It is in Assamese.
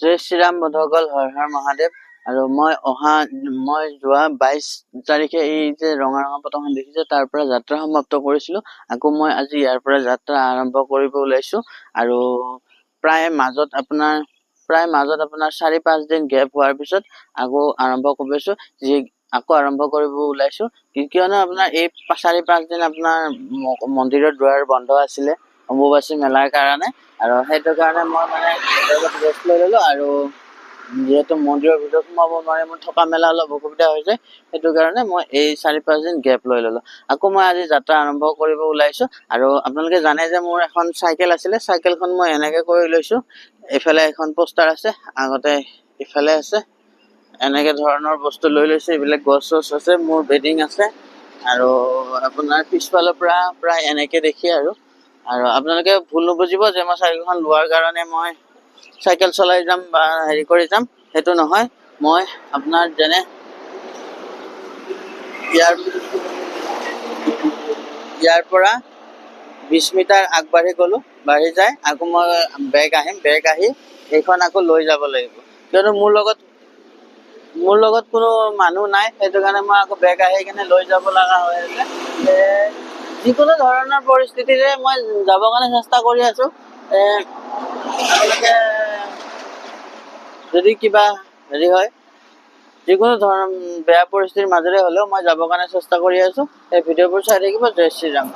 জয় শ্ৰীৰাম বন্ধুসকল, হৰ হৰ মহাদেৱ। আৰু মই যোৱা 22 তাৰিখে এই যে ৰঙা পতাকাখন দেখিছে তাৰ পৰা যাত্ৰা সমাপ্ত কৰিছিলো। আকৌ মই আজি ইয়াৰ পৰা যাত্ৰা আৰম্ভ কৰিব ওলাইছো। আৰু প্ৰায় মাজত আপোনাৰ 4-5 দিন গেপ হোৱাৰ পিছত আকৌ আৰম্ভ কৰিছো। আকৌ আৰম্ভ কৰিব ওলাইছো, কিয়নো আপোনাৰ এই 4-5 দিন আপোনাৰ মন্দিৰৰ দুৱাৰ বন্ধ আছিলে অম্বুবাচী মেলাৰ কাৰণে। আৰু সেইটো কাৰণে মই মানে ৰেষ্ট লৈ ললো। আৰু যিহেতু মন্দিৰৰ ভিতৰত সোমাব নোৱাৰি, মোৰ থকা মেলা অলপ অসুবিধা হৈ যায়, সেইটো কাৰণে মই এই 4-5 দিন গেপ লৈ ললো। আকৌ মই আজি যাত্ৰা আৰম্ভ কৰিব ওলাইছো। আৰু আপোনালোকে জানে যে মোৰ এখন চাইকেল আছিলে, চাইকেলখন মই এনেকে কৰি লৈছো। এইফালে এখন পোষ্টাৰ আছে, আগতে ইফালে আছে, এনেকে ধৰণৰ বস্তু লৈ লৈছো। এইবিলাক গছ আছে, মোৰ বেডিং আছে। আৰু আপোনাৰ পিছফালৰ পৰা প্ৰায় এনেকে দেখি আৰু আপোনালোকে ভুল নুবুজিব যে মই চাইকেলখন লোৱাৰ কাৰণে মই চাইকেল চলাই যাম বা হেৰি কৰি যাম, সেইটো নহয়। মই আপোনাৰ যেনে ইয়াৰ পৰা 20 মিটাৰ আগবাঢ়ি গলো, বাঢ়ি যায় আকৌ মই বেগ আহি এইখন আকৌ লৈ যাব লাগিব, কিয়নো মোৰ লগত কোনো মানুহ নাই। সেইটো কাৰণে মই আকৌ বেগ আহি কিনে লৈ যাব লগা হৈ আছে। যিকোনো ধৰণৰ পৰিস্থিতিৰে মই যাবৰ কাৰণে চেষ্টা কৰি আছো। আপোনালোকে যদি কিবা হেৰি হয়, যিকোনো ধৰণৰ বেয়া পৰিস্থিতিৰ মাজেৰে হলেও মই যাবৰ কাৰণে চেষ্টা কৰি আছো। এই ভিডিঅ'বোৰ চাই থাকিব। জয় শ্ৰীৰাম।